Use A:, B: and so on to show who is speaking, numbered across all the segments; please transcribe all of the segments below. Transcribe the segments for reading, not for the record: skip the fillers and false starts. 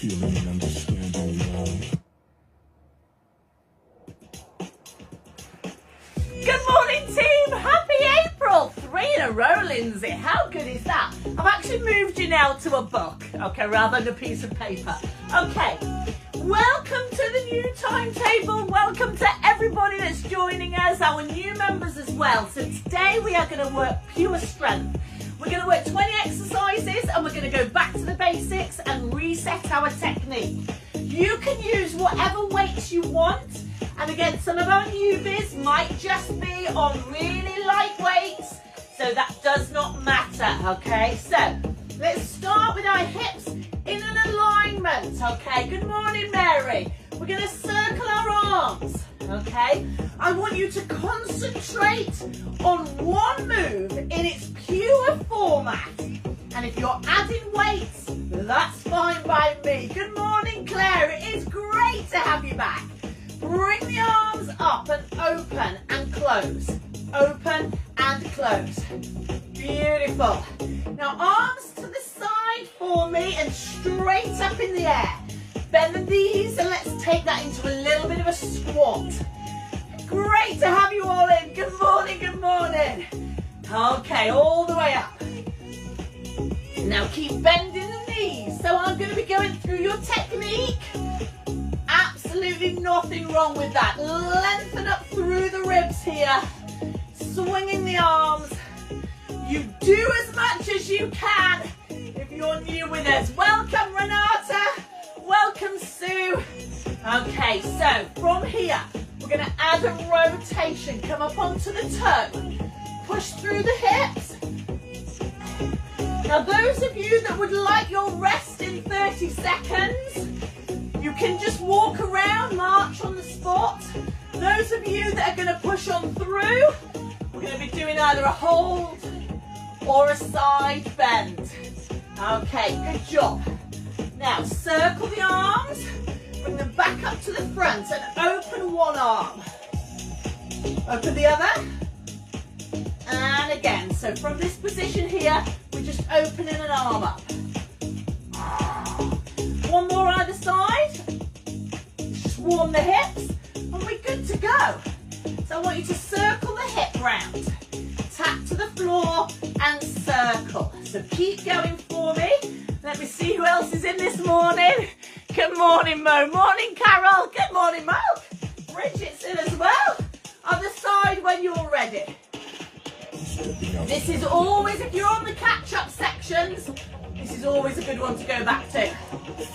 A: feeling and understanding love.
B: Good morning, team. Happy April. 3 in a row, Lindsay. How good is that? I've actually moved you now to a book, okay, rather than a piece of paper. Okay, welcome to the new timetable. Welcome to everybody that's joining us, our new members as well. So today we are going to work pure strength. We're going to work 20 exercises and we're going to go back to the basics and reset our technique. You can use whatever weights you want. And again, some of our newbies might just be on really light weights, so that does not matter, okay? So, let's start with our hips in an alignment, okay? Good morning, Mary. We're going to circle our arms, okay? I want you to concentrate on one move in its pure format. And if you're adding weights, that's fine by me. Good morning, Claire. It is great to have you back. Bring the arms up and open and close. Open and close. Beautiful. Now arms to the side for me and straight up in the air. Bend the knees and let's take that into a little bit of a squat. Great to have you all in. Good morning, good morning. Okay, all the way up. Now keep bending the knees. So I'm going to be going through your technique. Absolutely nothing wrong with that. Lengthen up through the ribs here. Swinging the arms. You do as much as you can if you're new with us. Welcome, Renata. Welcome, Sue. Okay, so from here, we're going to add a rotation. Come up onto the toe. Push through the hips. Now, those of you that would like your rest in 30 seconds, you can just walk around, march on the spot. Those of you that are going to push on through, we're going to be doing either a hold or a side bend. Okay, good job. Now, circle the arms, bring them back up to the front and open one arm. Open the other. And again, so from this position here, we're just opening an arm up. One more either side. Just warm the hips and we're good to go. So I want you to circle the hip round. Tap to the floor and circle. So keep going for me. Let me see who else is in this morning. Good morning, Mo. Morning, Carol. Good morning, Mo. Bridget's in as well. Other side when you're ready. This is always, if you're on the catch-up sections, this is always a good one to go back to.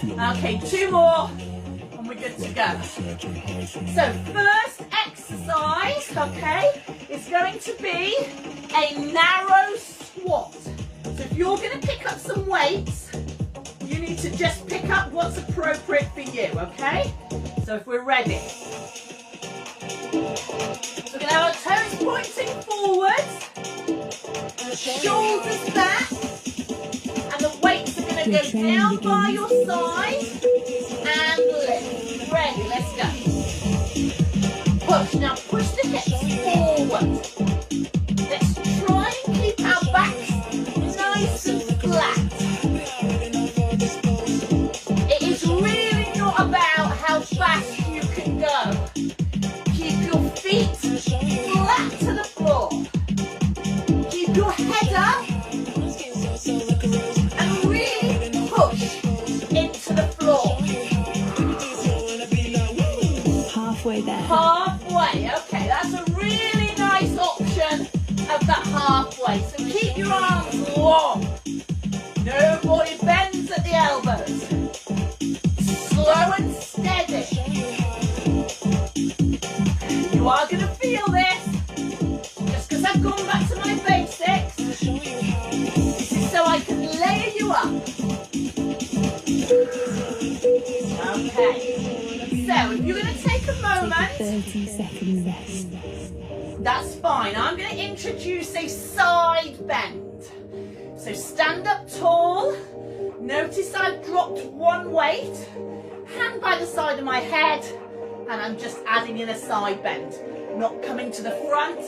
B: Okay, 2 more and we're good to go. So first exercise, okay, is going to be a narrow squat. So if you're going to pick up some weights, you need to just pick up what's appropriate for you, okay? So if we're ready. So we're going to have our toes pointing forwards, shoulders back, and the weights are going to go down by your side and lift. Ready, let's go. Push, now push the hips forward. Let's try and keep our backs nice and flat. It is really not about how fast you can go. Keep your feet flat to the floor. Keep your head up and really push into the floor.
C: Halfway there.
B: Halfway, okay, that's a really nice option of that halfway. So keep your arms long. No body bends at the elbows. Slow and steady. You are going to feel this. Just because I've gone back to my basics. This is so I can layer you up. Okay. So if you're going to take a moment.
C: 30-second rest.
B: That's fine. I'm going to introduce a side bend. So stand up tall. Notice I've dropped one weight. Hand by the side of my head. And I'm just adding in a side bend. Not coming to the front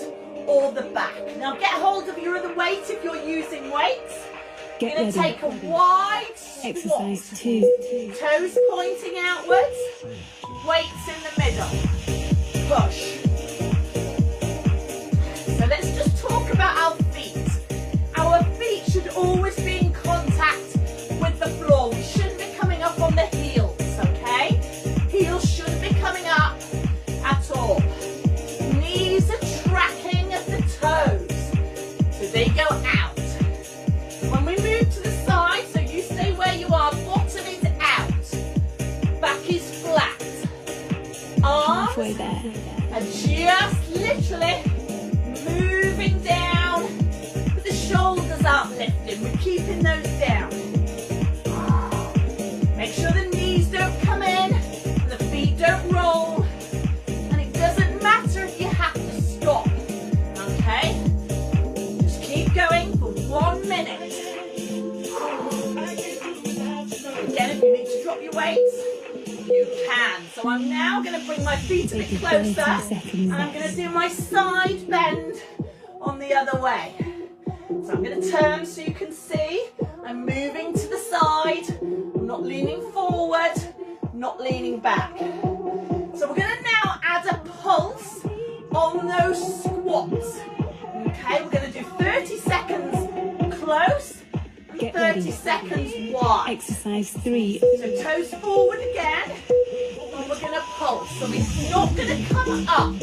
B: or the back. Now get hold of your other weight if you're using weights.
C: Get
B: You're going to
C: ready.
B: take a wide squat.
C: Exercise 2.
B: Toes pointing outwards. Weights in the middle. Push. So let's just talk about our feet. Our feet should always be in contact with the floor. We shouldn't be coming up on the heels, okay? Heels shouldn't be coming up at all. Knees are tracking the toes, so they go out. When we move to the side, so you stay where you are, bottom is out, back is flat. Arms
C: Halfway there.
B: are just literally moving down, but the shoulders aren't lifting. We're keeping those down. Make sure the knees don't come in, and the feet don't roll, and it doesn't matter if you have to stop, okay? Just keep going for 1 minute. Again, if you need to drop your weights, you can. So I'm now going to bring my feet a bit
C: Take a
B: closer,
C: 30 seconds
B: and I'm going to do my side bend on the other way. So I'm going to turn so you can see. I'm moving to the side. I'm not leaning forward, not leaning back. So we're going to now add a pulse on those squats. Okay, we're going to do 30 seconds close and
C: Get
B: 30
C: ready.
B: seconds wide.
C: Exercise 3.
B: So toes forward again, and we're going to pulse. So it's not going to come up.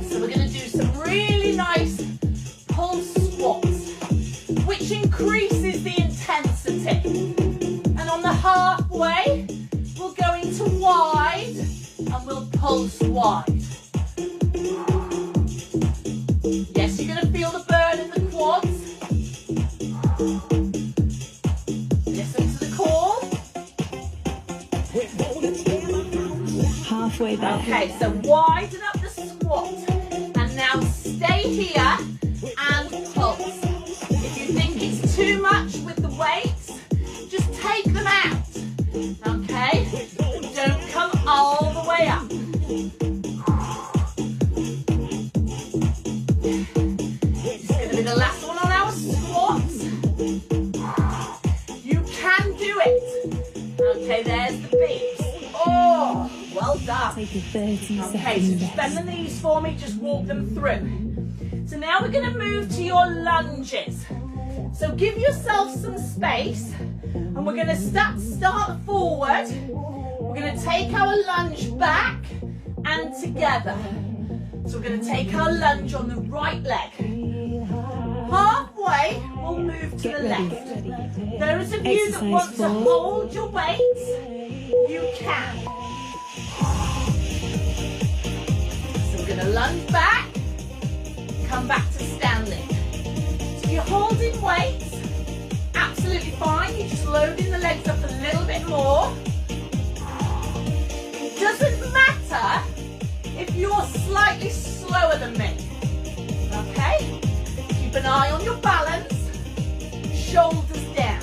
B: So we're going to do some really nice pulse squats, which increases the intensity. And on the halfway, we'll go into wide, and we'll pulse wide. Yes, you're going to feel the burn in the quads. Listen to the core.
C: Halfway there.
B: Okay, so widen up the squat. And now stay here and pulse. If you think it's too much with the weights, just take them out. Okay? Don't come all the way up. This is going to be the last one on our squats. You can do it. Okay, there's the beats. Oh, well done.
C: Take a 30
B: Okay, so
C: seconds
B: just bend the
C: rest.
B: knees for me, just walk them through. So now we're going to move to your lunges. So give yourself some space, and we're going to start forward. We're going to take our lunge back and together. So we're going to take our lunge on the right leg. Halfway, we'll move to
C: Get
B: the
C: ready.
B: left. Those of you that
C: Exercise
B: want to
C: 4.
B: hold your weights, you can. So we're going to lunge back, come back to standing. So if you're holding weights, absolutely fine. You're just loading the legs up a little bit more. It doesn't matter if you're slightly slower than me. Okay? Keep an eye on your balance, shoulders down.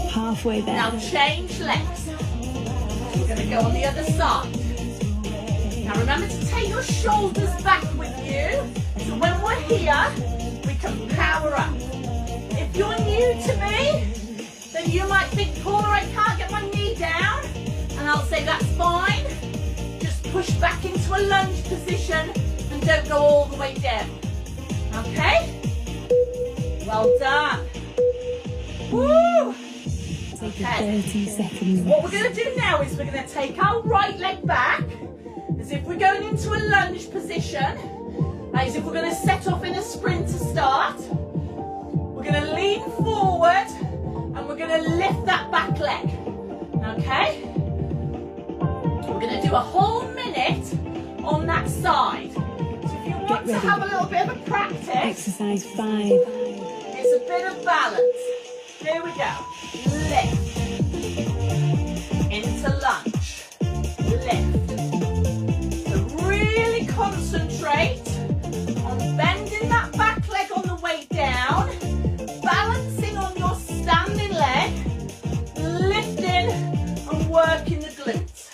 C: Halfway there.
B: Now change legs. We're going to go on the other side. Now remember to take your shoulders back with you. So when we're here, we can power up. If you're new to me, then you might think, Paula, I can't get my knee down. And I'll say, that's fine. Just push back into a lunge position and don't go all the way down. Okay? Well done. Woo!
C: Take
B: Okay.
C: a 30 seconds
B: What we're
C: rest.
B: going to do now is we're going to take our right leg back as if we're going into a lunge position, as if we're going to set off in a sprint to start. We're going to lean forward and we're going to lift that back leg. Okay? We're going to do a whole minute on that side. So if you want to
C: ready.
B: have a little bit of a practice,
C: Exercise 5.
B: it's a bit of balance. Here we go. Lift. Into lunge. Lift. So really concentrate on bending that back leg on the way down, balancing on your standing leg, lifting and working the glutes.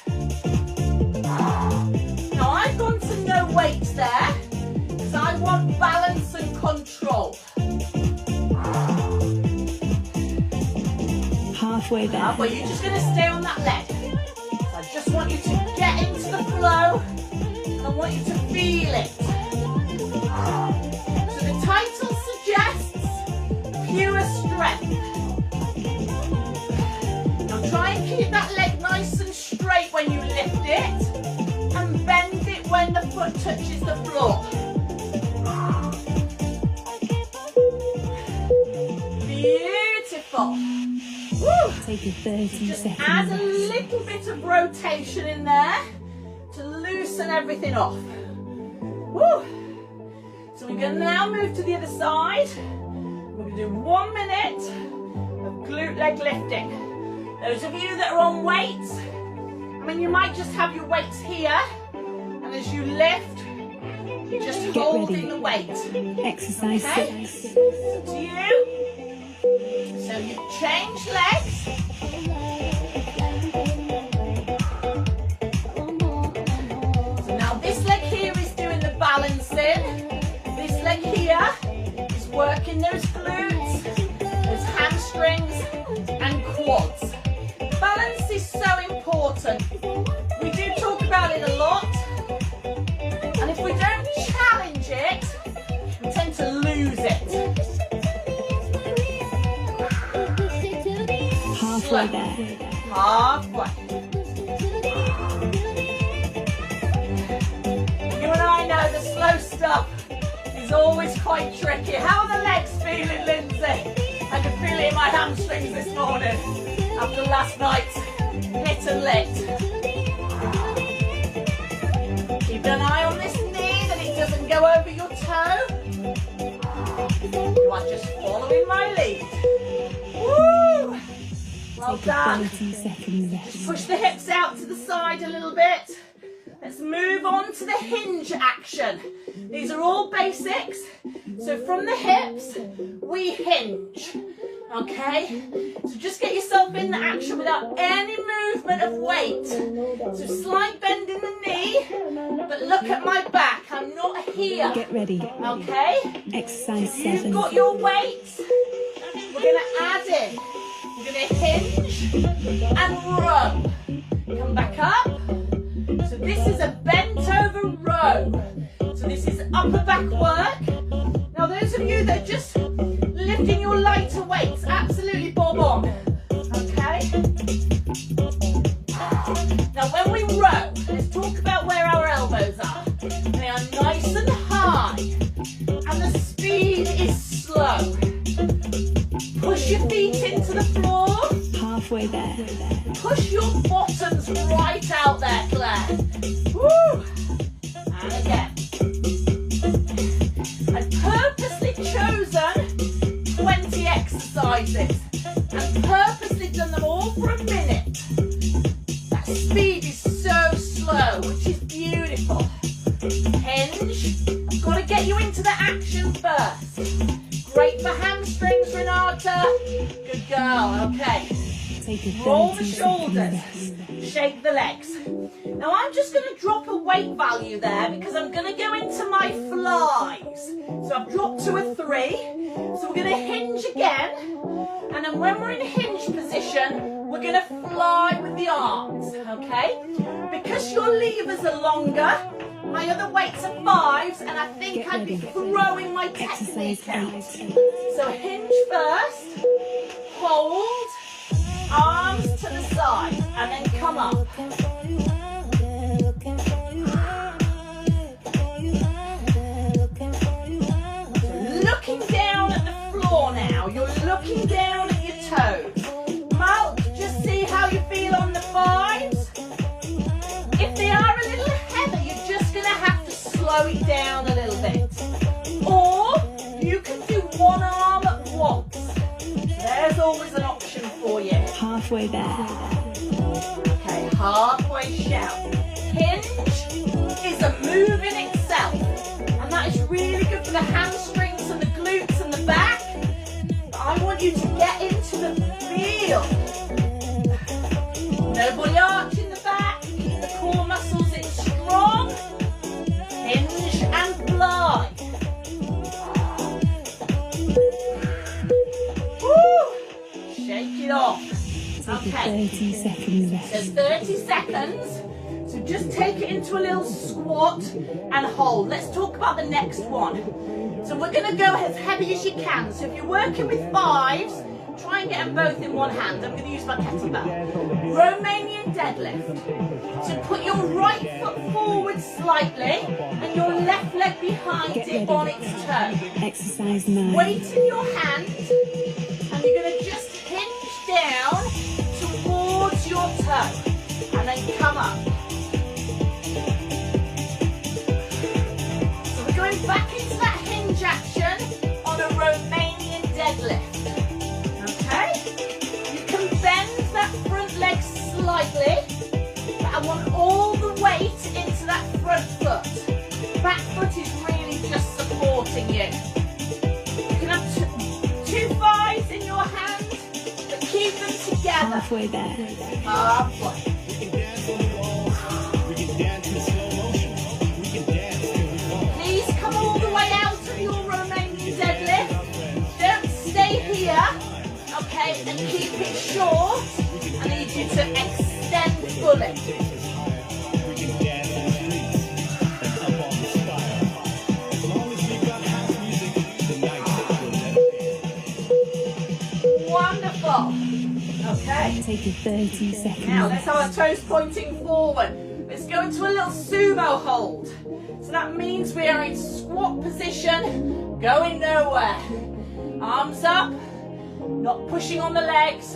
B: Now I've gone to no weights there,
C: Halfway there.
B: But you're just going to stay on that leg. So I just want you to get into the flow, and I want you to feel it. So the title suggests pure strength. Now try and keep that leg nice and straight when you lift it, and bend it when the foot touches the floor. Beautiful. Woo.
C: Take a 30
B: Just
C: second
B: add a
C: rest.
B: little bit of rotation in there to loosen everything off. Woo. So we're going to now move to the other side. We're going to do 1 minute of glute leg lifting. Those of you that are on weights, I mean, you might just have your weights here, and as you lift, you're just
C: Get
B: holding
C: ready.
B: the weight.
C: Exercise
B: Okay.
C: 6.
B: To you. So you change legs. So now this leg here is doing the balancing. This leg here is working those glutes, those hamstrings and quads. Balance is so important. We do talk about it a lot. And if we don't challenge it, we tend to lose it.
C: Halfway there.
B: Halfway. You and I know the slow stuff is always quite tricky. How are the legs feeling, Lindsay? I can feel it in my hamstrings this morning after last night's hit and lift. Keep an eye on this knee that it doesn't go over your toe. You are just following my lead. Woo! Well
C: Take a
B: done.
C: 30 second rest.
B: Push the hips out to the side a little bit. Let's move on to the hinge action. These are all basics. So from the hips, we hinge. Okay? So just get yourself in the action without any movement of weight. So slight bend in the knee, but look at my back. I'm not here.
C: Get ready.
B: Okay?
C: Exercise
B: You've
C: 7.
B: got your weights. We're going to add in. We're going to hinge and row. Come back up. So this is a bent over row. So this is upper back work. Now those of you that are just lifting your lighter weights, absolutely bob on. Okay? Now when we row, let's talk about where our elbows are. They are nice and high. And the speed is slow. Push your feet into the floor.
C: Halfway there.
B: Push your bottoms right out there, Claire. Woo! And again. I've purposely chosen 20 exercises and purposely done them all for a minute. That speed is so slow, which is beautiful. Hinge. I've got to get you into the action first. Great for hamstrings, Renata. Good girl. Okay.
C: Take a
B: Roll the
C: 30 second
B: shoulders.
C: rest.
B: Shake the legs. Now I'm just going to drop a weight value there because I'm going to go into my flies. So I've dropped to a 3. So we're going to hinge again. And then when we're in hinge position, we're going to fly with the arms. Okay? Because your levers are longer, my other weights are 5s, and I think
C: Get
B: I'd be
C: ready.
B: throwing my
C: Exercise
B: technique out.
C: 8.
B: So hinge first, hold, arms to the side, and then come up. Looking down at the floor now, you're looking down at your toes. Malk, just see how you feel on the 5s. If they are a little heavy, you're just going to have to slow it down a little bit. Or you can do one arm at once. There's always an option for you.
C: Halfway there.
B: Okay, halfway shout. Hinge is a move in itself. And that is really good for the hamstrings and the glutes and the back. But I want you to get into the feel. No body arch in the back. Keep the core muscles in strong. Hinge and fly. Woo! Shake it off.
C: Take
B: Okay.
C: a 30 second
B: So
C: rest.
B: 30 seconds. So just take it into a little squat and hold. Let's talk about the next one. So we're going to go as heavy as you can. So if you're working with fives, try and get them both in one hand. I'm going to use my kettlebell. Romanian deadlift. So put your right foot forward slightly and your left leg behind it on its toe.
C: Exercise 9.
B: Weight in your hand, and you're going to just hinge down towards your toe and then come up. So we're going back into that hinge action on a Romanian deadlift. Okay? You can bend that front leg slightly, but I want all the weight into that front foot. Back foot is really just supporting you. You can have two fives in your hand, but keep them together.
C: Halfway there.
B: Halfway. Please come all the way out of your Romanian deadlift. Don't stay here, okay, and keep it short. I need you to extend fully. Wonderful. Okay.
C: Take a 30 second
B: Now let's
C: rest.
B: have our toes pointing forward. Let's go into a little sumo hold. So that means we are in squat position, going nowhere. Arms up, not pushing on the legs.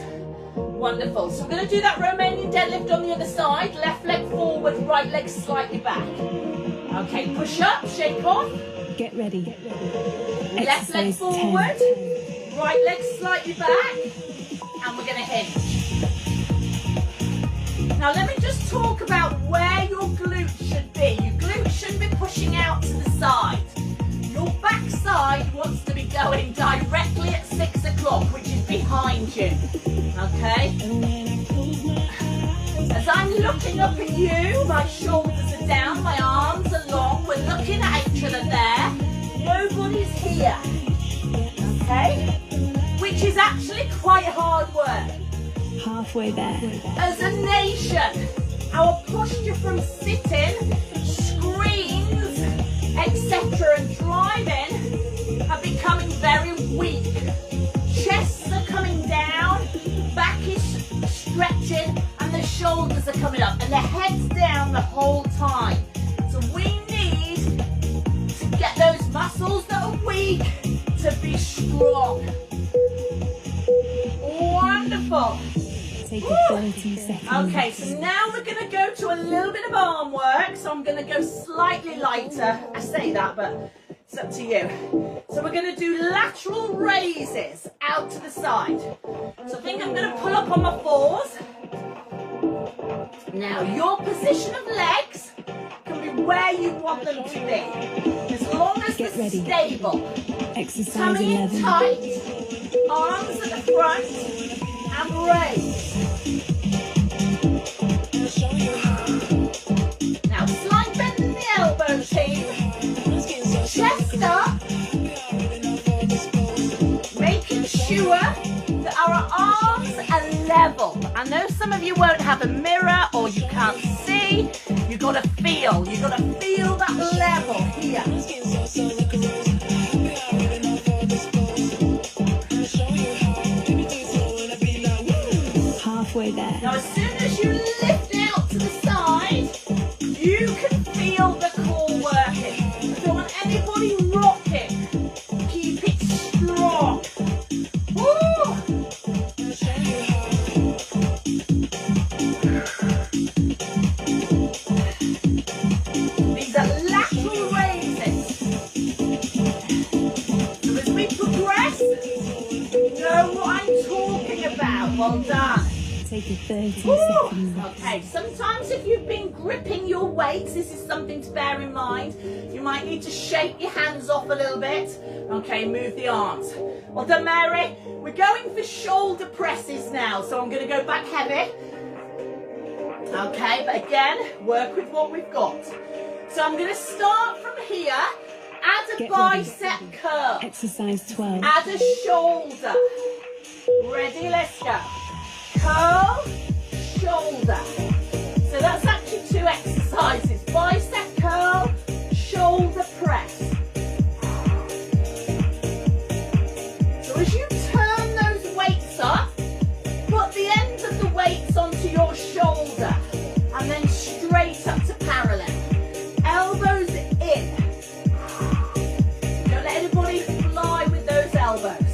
B: Wonderful. So we're going to do that Romanian deadlift on the other side. Left leg forward, right leg slightly back. Okay, push up, shake off.
C: Get ready.
B: Left leg
C: Exercise
B: forward,
C: 10.
B: right leg slightly back, and we're going to hinge. Now let me just talk about where your glutes should be. Your glutes shouldn't be pushing out to the side. Your backside wants to be going directly at 6 o'clock, which is behind you. Okay? As I'm looking up at you, my shoulders are down, my arms are long, we're looking at each other there. Nobody's here. Okay? Which is actually quite hard work.
C: Halfway there.
B: As a nation, our posture from sitting, screens, etc. and driving are becoming very weak. Chests are coming down, back is stretching, and the shoulders are coming up, and the head's down the whole time. So we need to get those muscles that are weak to be strong. Wonderful.
C: Take a 30 second
B: Okay,
C: rest.
B: so now we're going to go to a little bit of arm work. So I'm going to go slightly lighter. I say that, but it's up to you. So we're going to do lateral raises out to the side. So I think I'm going to pull up on my fours. Now, your position of legs can be where you want them to be. As long as
C: Get
B: they're
C: ready.
B: stable.
C: Exercise
B: Tummy in
C: 11.
B: tight, arms at the front, and raise. Now slight bend in the elbow, team. Chest up. Making sure that our arms are level. I know some of you won't have a mirror or you can't see. You've got to feel. You've got to feel that level here.
C: Halfway there.
B: Now, as soon as you lift out to the side, you can feel the core working. I don't want anybody rocking. Keep it strong. Woo! These are lateral raises. So as we progress, you know what I'm talking about. Well done.
C: Take a 30
B: Woo!
C: second rest.
B: Okay, sometimes if you've been gripping your weights, this is something to bear in mind. You might need to shake your hands off a little bit. Okay, move the arms. Well done, Mary. We're going for shoulder presses now, so I'm going to go back heavy. Okay, but again, work with what we've got. So I'm going to start from here, add a
C: Get ready.
B: bicep curl,
C: Exercise 12.
B: add a shoulder. Ready, let's go. curl, shoulder. So that's actually 2 exercises. Bicep curl, shoulder press. So as you turn those weights up, put the ends of the weights onto your shoulder and then straight up to parallel. Elbows in. Don't let anybody fly with those elbows.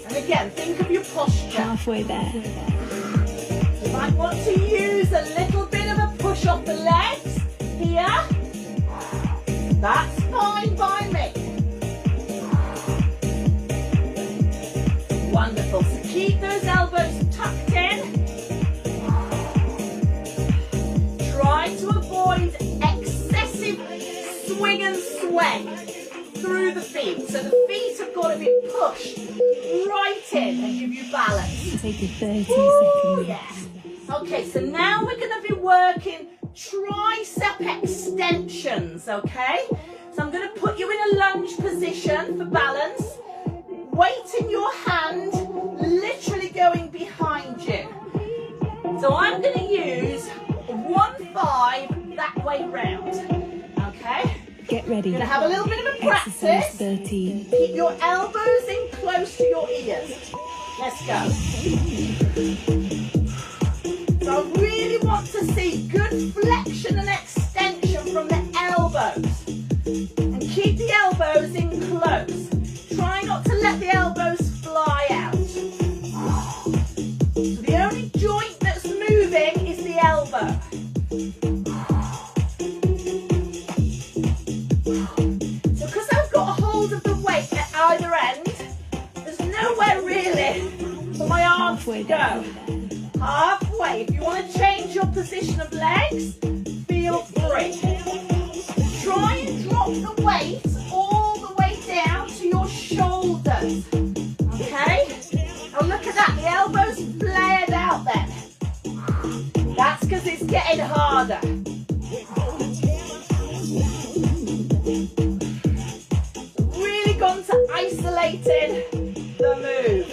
B: And again, think of your posture.
C: Halfway there.
B: You might want to use a little bit of a push off the legs here. That's fine by me. Wonderful. So keep those elbows tucked in. Try to avoid excessive swing and sway through the feet. So the feet have got to be pushed right in and give you balance.
C: Take a 30
B: Ooh,
C: second
B: yes. Okay, so now we're going to be working tricep extensions, okay? So I'm going to put you in a lunge position for balance. Weight in your hand, literally going behind you. So I'm going to use 1-5 that way round, okay?
C: Get ready.
B: You're going to have a little bit of a
C: Exercise
B: practice.
C: 13.
B: Keep your elbows in close to your ears. Let's go. So I really want to see good flexion and extension from the elbows. And keep the elbows in close. Try not to let the elbows fly out. So the only joint that's moving is the elbow. So because I've got a hold of the weight at either end, there's nowhere really for my arms to
C: Halfway
B: go.
C: there.
B: Halfway. If you want to change your position of legs, feel free. Try and drop the weight all the way down to your shoulders. Okay? Oh, look at that. The elbows flared out then. That's because it's getting harder. Really gone to isolating the move.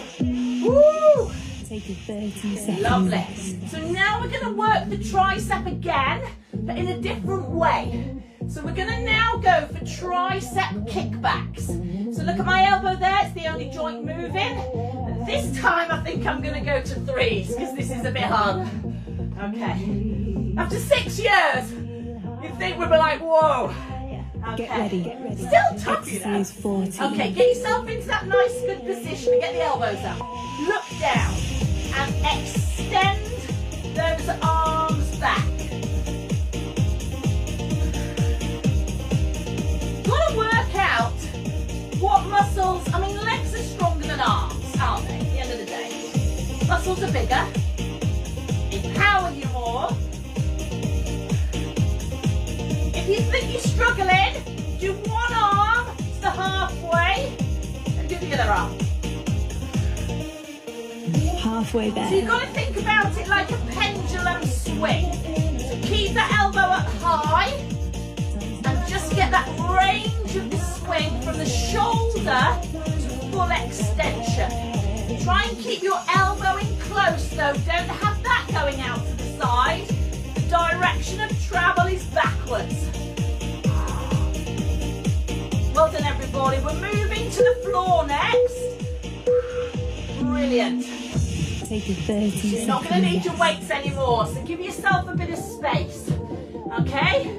B: Woo!
C: Take a 30 second
B: Lovely.
C: rest.
B: So now we're going to work the tricep again, but in a different way. So we're going to now go for tricep kickbacks. So look at my elbow there, it's the only joint moving. And this time I think I'm going to go to 3s because this is a bit harder. Okay. After 6 years, you'd think we'd be like, whoa. Okay.
C: Get ready. Get ready.
B: Still tough, you know.
C: Exercise 14.
B: Okay, get yourself into that nice good position and get the elbows up. Look down and extend those arms back. Gotta work out what muscles, I mean legs are stronger than arms, aren't they, at the end of the day? Muscles are bigger, empower you more. If you think you're struggling, do one arm to the halfway and do the other arm.
C: Halfway
B: So you've
C: there.
B: got to think about it like a pendulum swing. So keep the elbow up high and just get that range of the swing from the shoulder to full extension. Try and keep your elbow in close though, don't have that going out to the side. The direction of travel is backwards. Well done everybody, we're moving to the floor next. Brilliant.
C: Take a 30
B: You're not going to need your weights anymore, so give yourself a bit of space. Okay?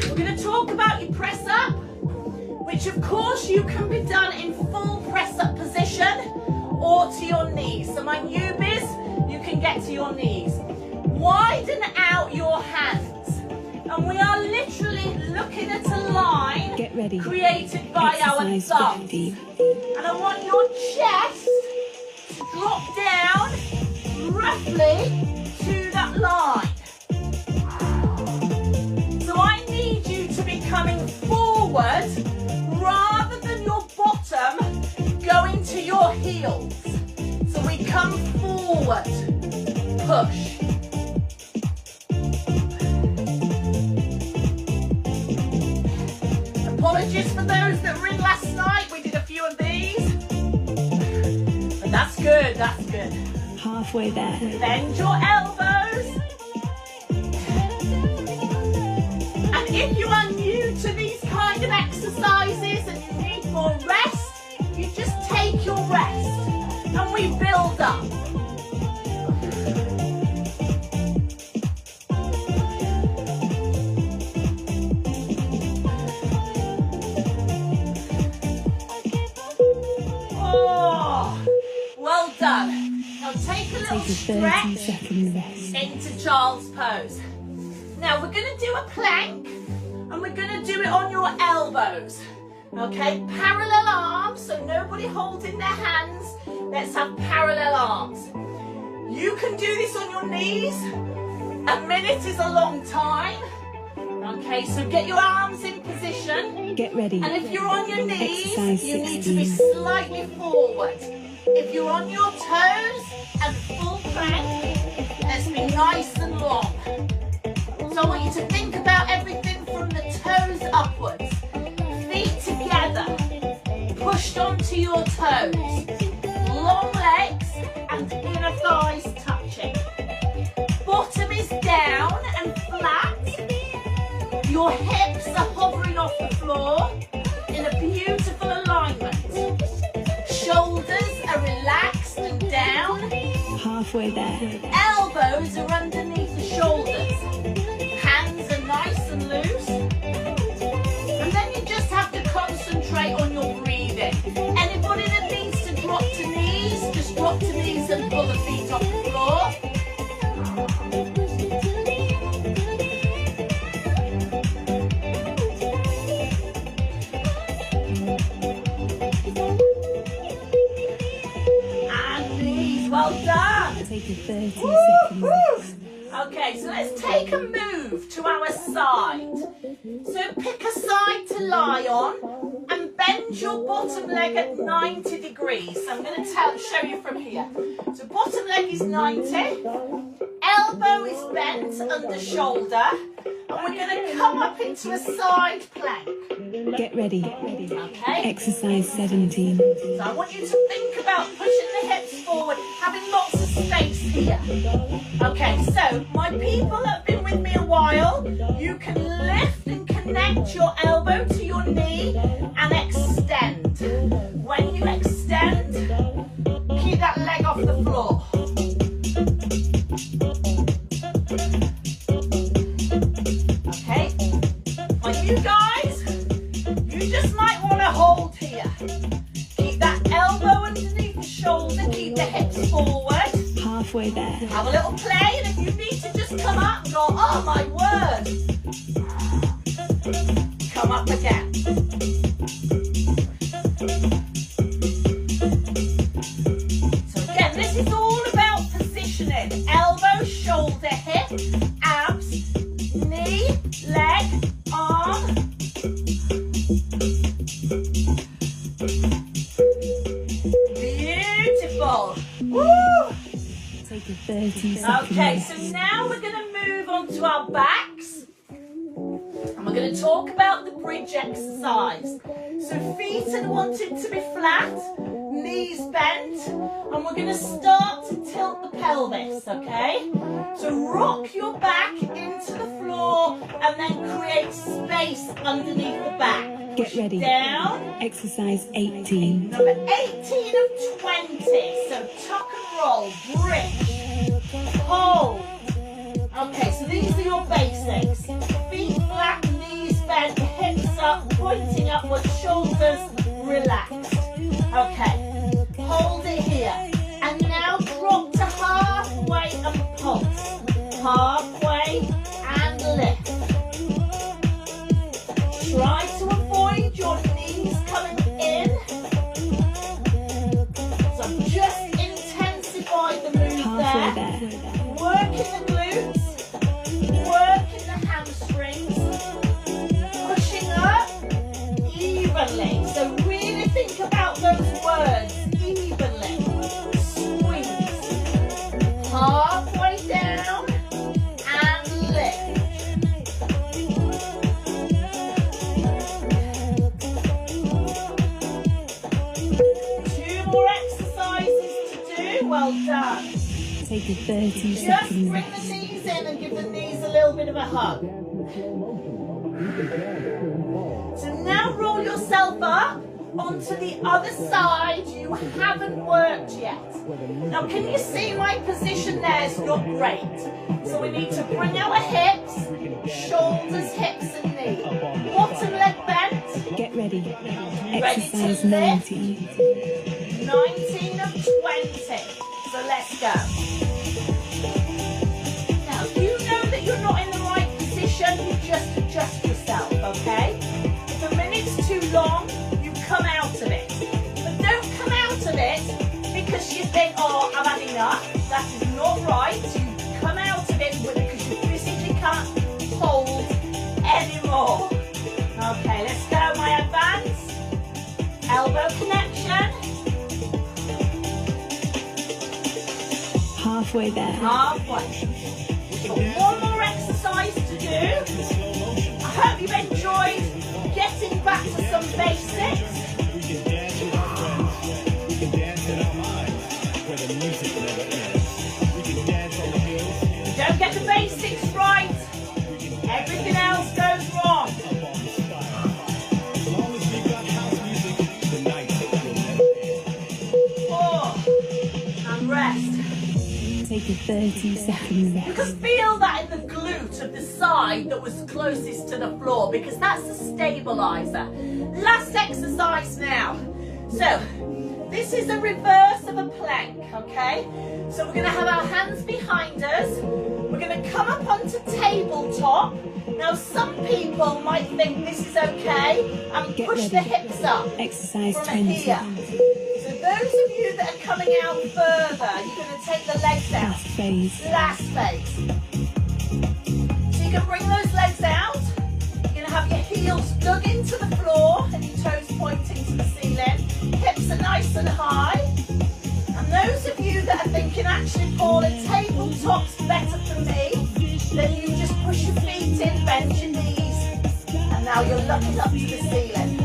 B: We're going to talk about your press up, which of course you can be done in full press up position or to your knees. So my newbies, you can get to your knees. Widen out your hands. And we are literally looking at a line
C: Get ready.
B: created by our
C: Exercise
B: thumbs.
C: 50.
B: And I want your chest to drop down roughly to that line. So I need you to be coming forward rather than your bottom going to your heels. So we come forward, push. Apologies for those that were in last night, we did a few of these. But that's good, that's good.
C: Halfway there.
B: Bend your elbows. And if you are new to these kind of exercises and you need more rest, you just take your rest and we build up. Oh, well done. Now take a little
C: Take a
B: stretch
C: 30-second rest.
B: into child's pose. Now we're going to do a plank and we're going to do it on your elbows. Okay, parallel arms, so nobody holding their hands. Let's have parallel arms. You can do this on your knees. A minute is a long time. Okay, so get your arms in position.
C: Get ready.
B: And if you're on your knees,
C: Exercise
B: you need to be
C: 16.
B: slightly forward. If you're on your toes and full plank, let's be nice and long. So I want you to think about everything from the toes upwards. Feet together, pushed onto your toes. Long legs and inner thighs touching. Bottom is down and flat. Your hips are hovering off the floor in a beautiful alignment. Shoulders are relaxed and down.
C: Halfway there.
B: Elbows are underneath the shoulders. Hands are nice and loose. And then you just have to concentrate on your breathing. Anybody that needs to drop to knees, just drop to knees and pull the feet off the floor. And knees, well done.
C: Take a 30-second rest.
B: Okay, so let's take a move to our side. So pick a side to lie on and bend your bottom leg at 90 degrees. So I'm going to show you from here. So bottom leg is 90, elbow is bent under shoulder, and we're going to come up into a side plank.
C: Get ready.
B: Okay?
C: Exercise 17.
B: So I want you to think about pushing the hips forward, having lots of space here. Okay, so my people that have been with me a while, you can lift and connect your elbow to your knee and extend. When you extend, keep that leg off the floor. Okay, for you guys, you just might want to hold here. Keep that elbow underneath the shoulder, keep the hips forward.
C: Halfway there.
B: Have a little play, and if you need to just come up and go, oh my word. Come up again. So again, this is all about positioning. Elbow, shoulder, hip, abs, knee, leg, arm. Beautiful. Woo!
C: Take a 30-second
B: Okay,
C: rest.
B: so now we're going to move on to our backs. And we're going to talk about the bridge exercise. So feet are wanted to be flat, knees bent, and we're going to start to tilt the pelvis, okay? So rock your back into the floor and then create space underneath the back.
C: Get ready.
B: Down.
C: Exercise 18.
B: Number 18 of 20. So tuck and roll, bridge, hold. Okay, so these are your basics. Feet flat, knees bent, hips up, pointing upwards, shoulders relaxed. Okay, hold it here. And now drop to halfway and pulse. Halfway and lift. Try to avoid your knees coming in. So just intensify the move
C: Halfway
B: there.
C: there.
B: Working the glutes, working the hamstrings, pushing up evenly. So really think about those words, evenly. Squeeze. Halfway down and lift. Two more exercises to do. Well done.
C: Take a 30
B: Just
C: second
B: bring the knees in and give the knees a little bit of a hug. So now roll yourself up onto the other side. You haven't worked yet. Now can you see my position there is not great. So we need to bring our hips, shoulders, hips and knee. Bottom leg bent.
C: Get ready.
B: Ready to
C: Exercise
B: lift?
C: 19.
B: 19 of 20. So let's go. Now if you know that you're not in the right position, you just adjust yourself, okay? If a minute's too long, you come out of it. But don't come out of it because you think, oh, I've had enough. That is not right. You come out of it because you physically can't hold anymore. Okay, let's go, my advance. Elbow connection.
C: Halfway there.
B: Halfway. We've got one more exercise to do. I hope you've enjoyed getting back to some basics.
A: We can dance with our friends. We can dance in our minds where the music never ends. We can dance on the hills.
B: If you don't get the basics right, everything else goes wrong.
A: Up on the spot. As long as we got house music, the night will never end.
B: 4. And rest.
C: Take a 30 second
B: You
C: rest.
B: can feel that in the glute of the side that was closest to the floor because that's the stabilizer. Last exercise now. So, this is a reverse of a plank, okay? So we're going to have our hands behind us. We're going to come up onto tabletop. Now some people might think this is okay and
C: Get
B: push
C: ready.
B: the hips up
C: Exercise
B: from
C: 20.
B: here. So those of you that are coming out further, you're going to take the legs out.
C: Last phase.
B: Last phase. So you can bring those legs out. You're going to have your heels dug into the floor and your toes pointing to the ceiling. Hips are nice and high. And those of you that are thinking, actually, Paul, a tabletop's better for me, then you just push your feet in, bend your knees, and now you're looking up to the ceiling.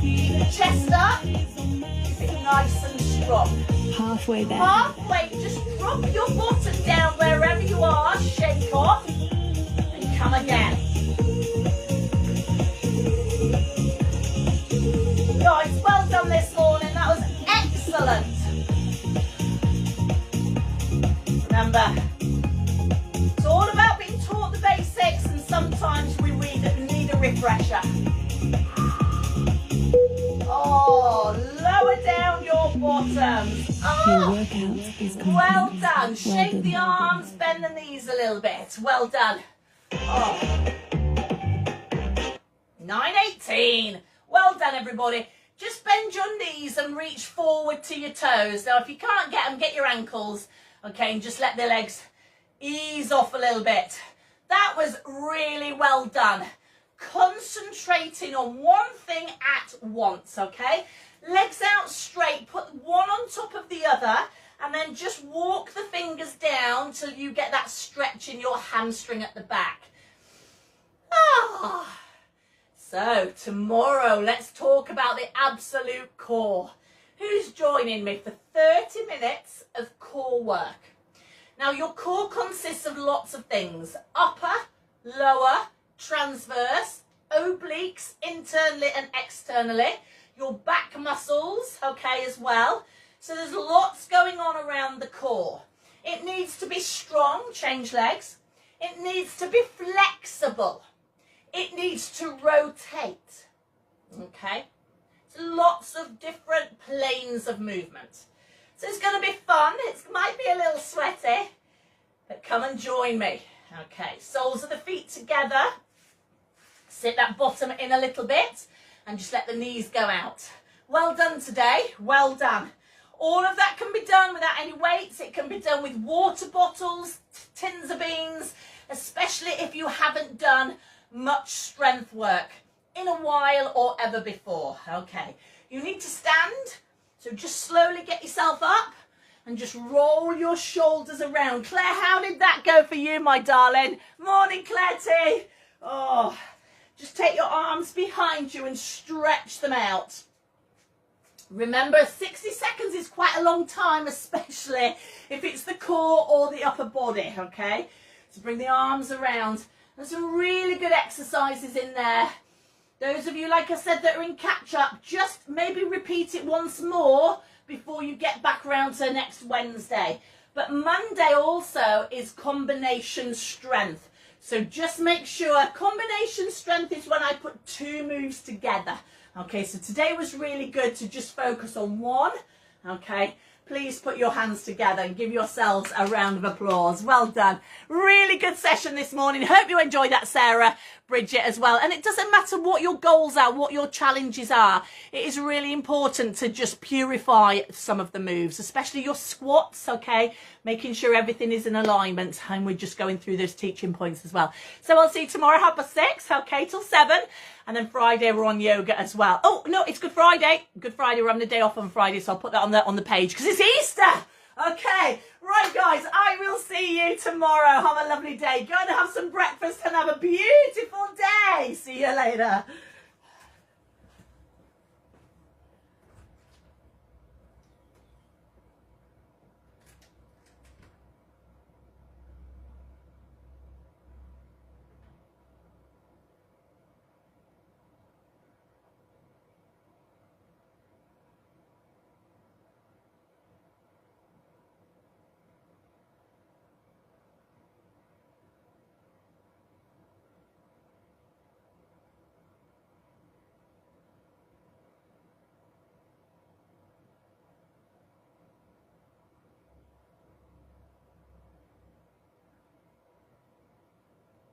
B: Keep the chest up, keep it nice and strong.
C: Halfway there.
B: Halfway, just drop your bottom down wherever you are, shake off, and come again. Guys, well done this morning, that was excellent. Remember, it's all about being taught the basics and sometimes we need a refresher. Oh, lower down your bottoms.
C: Your
B: Oh,
C: workout is complete.
B: well done. Shake
C: Well
B: the
C: done.
B: arms, bend the knees a little bit. Well done. Oh. 9:18. Well done, everybody. Just bend your knees and reach forward to your toes. Now, if you can't get them, get your ankles, okay, and just let the legs ease off a little bit. That was really well done. Concentrating on one thing at once, okay? Legs out straight, put one on top of the other, and then just walk the fingers down till you get that stretch in your hamstring at the back. Ah. So, tomorrow, let's talk about the absolute core. Who's joining me for 30 minutes of core work? Now, your core consists of lots of things. Upper, lower, transverse, obliques, internally and externally. Your back muscles, okay, as well. So there's lots going on around the core. It needs to be strong, change legs. It needs to be flexible. It needs to rotate, okay? So lots of different planes of movement. So it's going to be fun. It might be a little sweaty, but come and join me. Okay, soles of the feet together. Sit that bottom in a little bit and just let the knees go out. Well done today. Well done. All of that can be done without any weights. It can be done with water bottles, tins of beans, especially if you haven't done much strength work in a while or ever before. Okay, you need to stand, so just slowly get yourself up and just roll your shoulders around. Claire, how did that go for you, my darling? Morning, Claire T. Oh, just take your arms behind you and stretch them out. Remember, 60 seconds is quite a long time, especially if it's the core or the upper body, okay? So bring the arms around. There's some really good exercises in there. Those of you, like I said, that are in catch-up, just maybe repeat it once more before you get back around to next Wednesday. But Monday also is combination strength. So just make sure combination strength is when I put 2 moves together. Okay, so today was really good to just focus on one. Okay, please put your hands together and give yourselves a round of applause. Well done. Really good session this morning. Hope you enjoyed that, Sarah, Bridget as well. And it doesn't matter what your goals are, what your challenges are. It is really important to just purify some of the moves, especially your squats, okay? Making sure everything is in alignment, and we're just going through those teaching points as well. So I'll see you tomorrow, 6:30, okay, till 7. And then Friday we're on yoga as well. Oh, no, it's Good Friday. Good Friday, we're having a day off on Friday, so I'll put that on the page because it's Easter. Okay, right, guys, I will see you tomorrow. Have a lovely day. Go and have some breakfast and have a beautiful day. See you later.